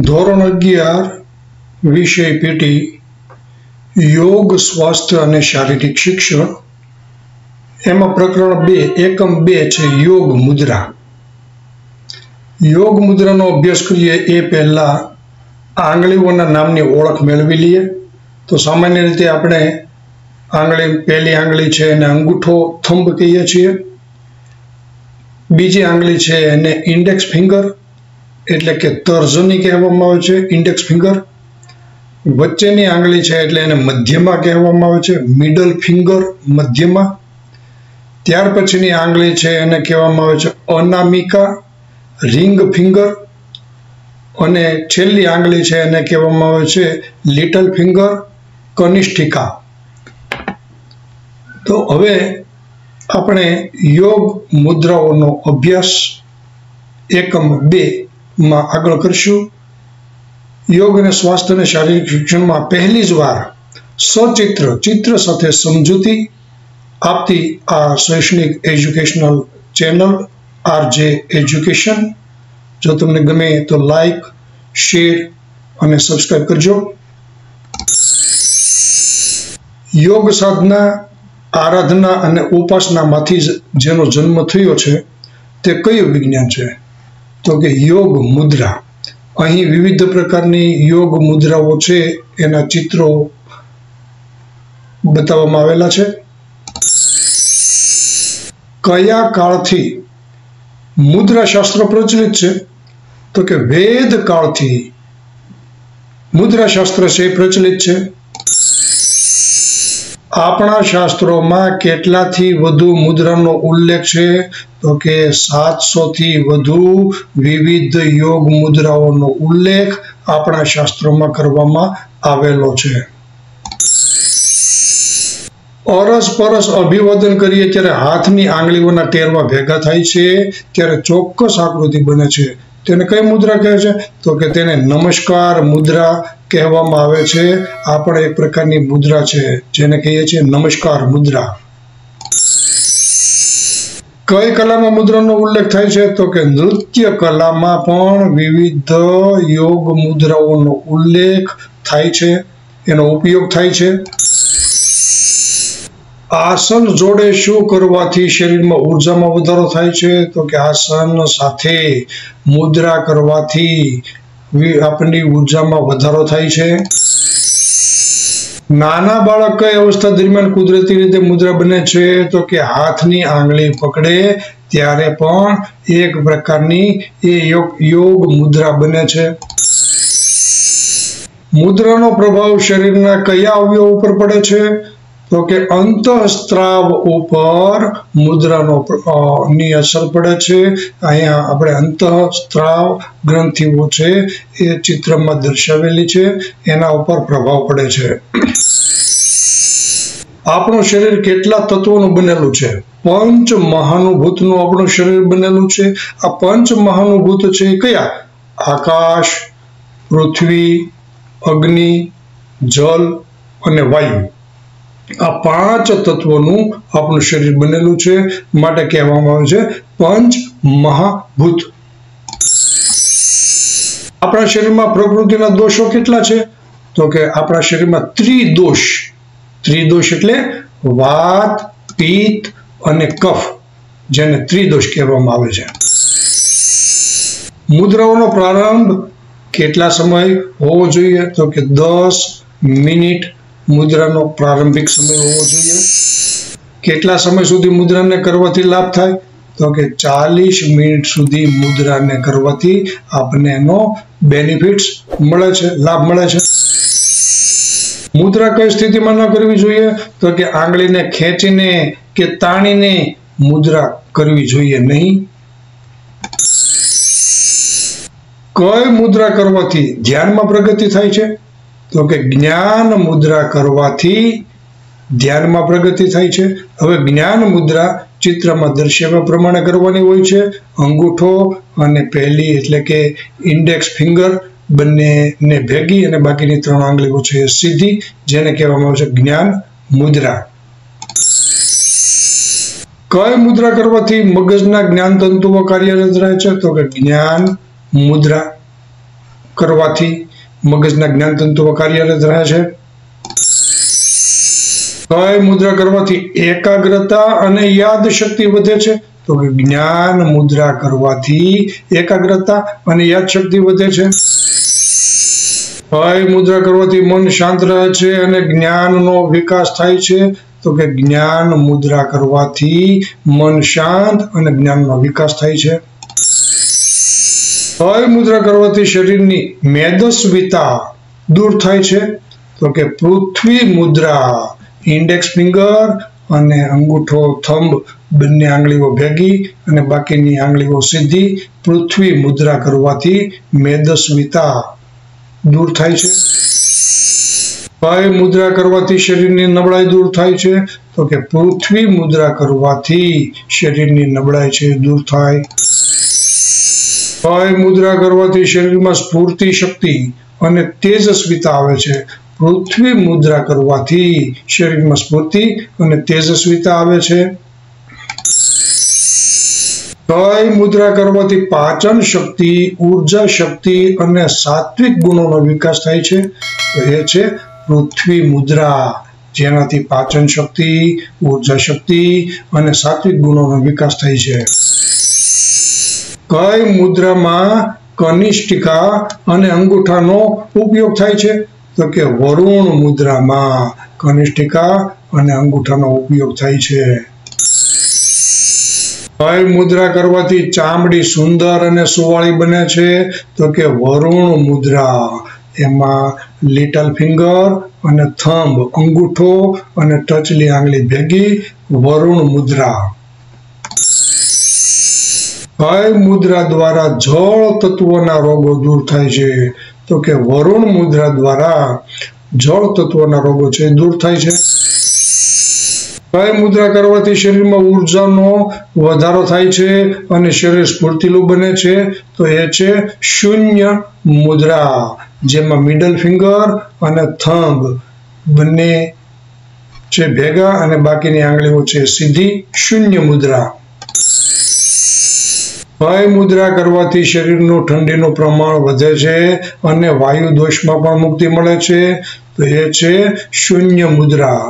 ધોરણ 11 વિષય પેટી યોગ સ્વાસ્થ્ય અને શારીરિક શિક્ષણ એમાં પ્રકરણ 2 એકમ 2 છે યોગ મુદ્રા। યોગ મુદ્રાનો અભ્યાસ કરીએ એ પહેલા આંગળીઓના નામની ઓળખ મેળવી લઈએ। તો સામાન્ય રીતે આપણે આંગળી પહેલી આંગળી છે એને અંગૂઠો થંબ કહીએ છીએ, બીજી આંગળી છે એને ઇન્ડેક્સ ફિંગર એટલે કે તર્જની કહેવામાં આવે છે, ઇન્ડેક્સ ફિંગર। વચ્ચેની આંગળી છે એટલે એને મધ્યમા કહેવામાં આવે છે, મિડલ ફિંગર મધ્યમા। ત્યાર પછીની આંગળી છે એને કહેવામાં આવે છે અનામિકા, રિંગ ફિંગર, અને છેલ્લી આંગળી છે એને કહેવામાં આવે છે લિટલ ફિંગર, કનિષ્ઠિકા। તો હવે આપણે યોગ મુદ્રાઓનો અભ્યાસ એકમ 2 માં આગળ કરશું। યોગ અને સ્વાસ્થ્ય અને શારીરિક શિક્ષણમાં પહેલી જ વાર સચિત્ર ચિત્ર સાથે સમજૂતી આપતી આ શૈક્ષણિક એજ્યુકેશનલ ચેનલ RJ એજ્યુકેશન। જો તમને ગમે તો લાઈક, શેર અને સબસ્ક્રાઈબ કરજો। યોગ સાધના, આરાધના અને ઉપાસનામાંથી જેનો જન્મ થયો છે તે કયું વિજ્ઞાન છે? તો કે યોગ મુદ્રા। અહીં વિવિધ પ્રકારની યોગ મુદ્રાઓ છે એના ચિત્રો બતાવવામાં આવેલા છે। કયા કાળથી મુદ્રાશાસ્ત્ર પ્રચલિત છે? તો કે વેદ કાળથી મુદ્રાશાસ્ત્ર છે પ્રચલિત છે। આપણા શાસ્ત્રોમાં કેટલાથી વધુ મુદ્રાનો ઉલ્લેખ છે? તો કે 700 થી વધુ વિવિધ યોગ મુદ્રાઓનો ઉલ્લેખ આપણા શાસ્ત્રોમાં કરવામાં આવેલો છે। અરસપરસ અભિવાદન કરીએ ત્યારે હાથની આંગળીઓના ટેરવા ભેગા થાય છે ત્યારે ચોક્કસ આકૃતિ બને છે, તેને કઈ મુદ્રા કહે છે? તો કે તેને નમસ્કાર મુદ્રા કહેવામાં આવે છે। આ પણ એક પ્રકારની મુદ્રા છે જેને કહીએ છીએ નમસ્કાર મુદ્રા। કઈ કલામાં મુદ્રાનો ઉલ્લેખ થાય છે? તો કે નૃત્ય કલામાં પણ વિવિધ યોગ મુદ્રાઓનો ઉલ્લેખ થાય છે, એનો ઉપયોગ થાય છે। આસન જોડે શું કરવાથી શરીરમાં ઉર્જામાં વધારો થાય છે? તો કે આસન સાથે મુદ્રા કરવાથી આપણી ઉર્જામાં વધારો થાય છે। નાના બાળક કઈ અવસ્થા દરમિયાન કુદરતી રીતે મુદ્રા બને છે? તો કે હાથની આંગળી પકડે ત્યારે પણ એક પ્રકારની એ યોગ મુદ્રા બને છે। મુદ્રાનો પ્રભાવ શરીરના કયા અવયવ ઉપર પડે છે? તો કે અંતઃસ્ત્રાવ ઉપર મુદ્રાનો ની અસર પડે છે। અહીંયા આપણે અંતઃસ્ત્રાવ ગ્રંથિઓ છે એ ચિત્રમાં દર્શાવેલી છે, એના ઉપર પ્રભાવ પડે છે। આપણું શરીર કેટલા તત્વોનું બનેલું છે? 5 મહાનુભૂતનું આપણું શરીર બનેલું છે। આ 5 મહાનુભૂત છે કયા? આકાશ, પૃથ્વી, અગ્નિ, જલ અને વાયુ। આ 5 તત્વોનું આપણું શરીર બનેલું છે, માટે કહેવામાં આવે છે 5 મહાભૂત। આપણા શરીરમાં પ્રકૃતિના દોષો કેટલા છે? તો કે આપણા શરીરમાં ત્રિદોષ એટલે વાત, પિત્ત અને કફ, જેને ત્રિદોષ કહેવામાં આવે છે। મુદ્રાઓનો પ્રારંભ કેટલા સમય હોવો જોઈએ? તો કે 10 મિનિટ મુદ્રાનો પ્રારંભિક સમય હોવો જોઈએ। કેટલા સમય સુધી મુદ્રાને કરવાથી લાભ થાય? તો કે 40 મિનિટ સુધી મુદ્રાને કરવાથી આપણને એનો બેનિફિટ્સ મળે છે, લાભ મળે છે। મુદ્રા કઈ સ્થિતિમાં ન કરવી જોઈએ? તો કે આંગળીને ખેંચીને કે તાણીને મુદ્રા કરવી જોઈએ નહીં। કઈ મુદ્રા કરવાથી ધ્યાનમાં પ્રગતિ થાય છે? તો કે જ્ઞાન મુદ્રા કરવાથી ધ્યાનમાં પ્રગતિ થાય છે। હવે જ્ઞાન મુદ્રા ચિત્રમાં દર્શાવ્યા પ્રમાણે કરવાની હોય છે। અંગૂઠો અને પહેલી એટલે કે ઇન્ડેક્સ ફિંગર બંનેને ભેગી અને બાકીની 3 આંગળીઓ છે સીધી, જેને કહેવામાં આવે છે જ્ઞાન મુદ્રા। કઈ મુદ્રા કરવાથી મગજના જ્ઞાન તંતુઓ કાર્યરત રહે છે? તો કે જ્ઞાન મુદ્રા કરવાથી મગજના જ્ઞાનતંતુઓ કાર્યરત રહે છે? કઈ મુદ્રા કરવાથી એકાગ્રતા અને યાદ શક્તિ વધે છે? તો જ્ઞાન મુદ્રા કરવાથી એકાગ્રતા અને યાદ શક્તિ વધે છે. કઈ મુદ્રા કરવાથી મન શાંત રહે છે અને જ્ઞાનનો વિકાસ થાય છે? તો કે જ્ઞાન મુદ્રા કરવાથી મન શાંત અને જ્ઞાનનો વિકાસ થાય છે. કઈ મુદ્રા કરવાથી શરીરની મેદસ્વીતા દૂર થાય છે? તો કે પૃથ્વી મુદ્રા. ઇન્ડેક્સ ફિંગર અને અંગૂઠો થંબ બંને આંગળીઓ ભેગી અને બાકીની આંગળીઓ સીધી પૃથ્વી મુદ્રા કરવાથી મેદસ્વીતા દૂર થાય છે. કઈ મુદ્રા કરવાથી શરીરની નબળાઈ દૂર થાય છે? તો કે પૃથ્વી મુદ્રા કરવાથી શરીરની નબળાઈ છે દૂર થાય. કઈ મુદ્રા કરવાથી શરીરમાં સ્ફૂર્તિ શક્તિ અને તેજસ્વીતા આવે છે? પૃથ્વી મુદ્રા કરવાથી શરીરમાં સ્ફૂર્તિ અને તેજસ્વીતા આવે છે. કઈ મુદ્રા કરવાથી પાચન શક્તિ, ઉર્જા શક્તિ અને સાત્વિક ગુણોનો વિકાસ થાય છે? તો એ છે પૃથ્વી મુદ્રા, જેનાથી પાચન શક્તિ, ઉર્જા શક્તિ અને સાત્વિક ગુણોનો વિકાસ થાય છે. કઈ મુદ્રામાં કનિષ્ઠિકા અને અંગૂઠાનો ઉપયોગ થાય છે? તો કે વરુણ મુદ્રામાં કનિષ્ઠિકા અને અંગૂઠાનો ઉપયોગ થાય છે. કઈ મુદ્રા કરવાથી ચામડી સુંદર અને સુવાળી બને છે? તો કે વરુણ મુદ્રા. એમાં લિટલ ફિંગર અને થંબ, અંગૂઠો અને ટચલી આંગળી ભેગી વરુણ મુદ્રા. કઈ મુદ્રા દ્વારા જળ તત્વોના રોગો દૂર થાય છે? તો કે વરુણ મુદ્રા દ્વારા જળ તત્વોના રોગો છે દૂર થાય છે. કઈ મુદ્રા કરવાથી શરીરમાં ઉર્જાનો વધારો થાય છે અને શરીર સ્ફૂર્તિલું બને છે? તો એ છે શૂન્ય મુદ્રા, જેમાં મિડલ ફિંગર અને થંબ બંને છે ભેગા અને બાકીની આંગળીઓ છે સીધી શૂન્ય મુદ્રા. કઈ મુદ્રા કરવાથી શરીરનું ઠંડીનું પ્રમાણ વધે છે અને વાયુ દોષમાં પણ મુક્તિ મળે છે? તો એ છે શૂન્ય મુદ્રા.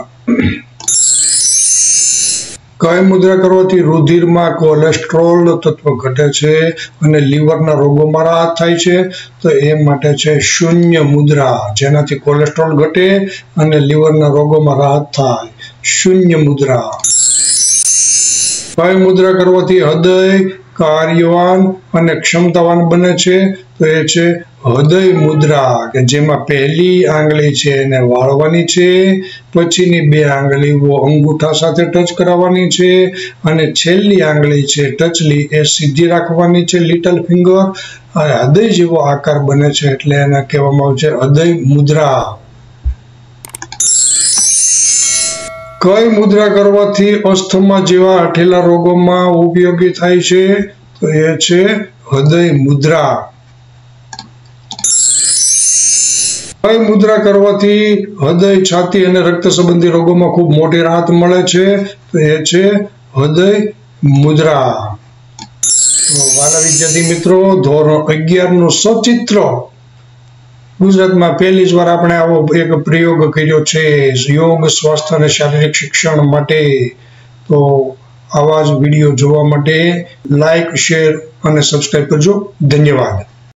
કઈ મુદ્રા કરવાથી રુધિરમાં કોલેસ્ટ્રોલ તત્વ ઘટે છે અને લીવરના રોગોમાં રાહત થાય છે? તો એ માટે છે શૂન્ય મુદ્રા, જેનાથી કોલેસ્ટ્રોલ ઘટે અને લીવરના રોગોમાં રાહત થાય. શૂન્ય મુદ્રા. કઈ મુદ્રા કરવાથી હૃદય કાર્યવાન અને ક્ષમતાવાન બને છે? તો એ છે હૃદય મુદ્રા, કે જેમાં પહેલી આંગળી છે એને વાળવાની છે, પછીની બે આંગળીઓ અંગૂઠા સાથે ટચ કરાવવાની છે અને છેલ્લી આંગળી છે ટચલી એ સીધી રાખવાની છે, લિટલ ફિંગર. અને હૃદય જેવો આકાર બને છે એટલે એને કહેવામાં આવે છે હૃદય મુદ્રા. કઈ મુદ્રા કરવાથી અસ્થમા જેવા હઠેલા રોગોમાં ઉપયોગી થાય છે? તો એ છે હૃદય મુદ્રા. કઈ મુદ્રા કરવાથી હૃદય, છાતી અને રક્ત સંબંધી રોગોમાં ખૂબ મોટી રાહત મળે છે? તો એ છે હૃદય મુદ્રા. તો વાલા વિદ્યાર્થી મિત્રો, ધોરણ 11 નું સચિત્ર ગુજરાતમાં પહેલી જ વાર આપણે આવો એક પ્રયોગ કર્યો છે યોગ, સ્વાસ્થ્ય અને શારીરિક શિક્ષણ માટે. તો આવા જ વિડીયો જોવા માટે લાઈક, શેર અને સબસ્ક્રાઈબ કરજો. ધન્યવાદ.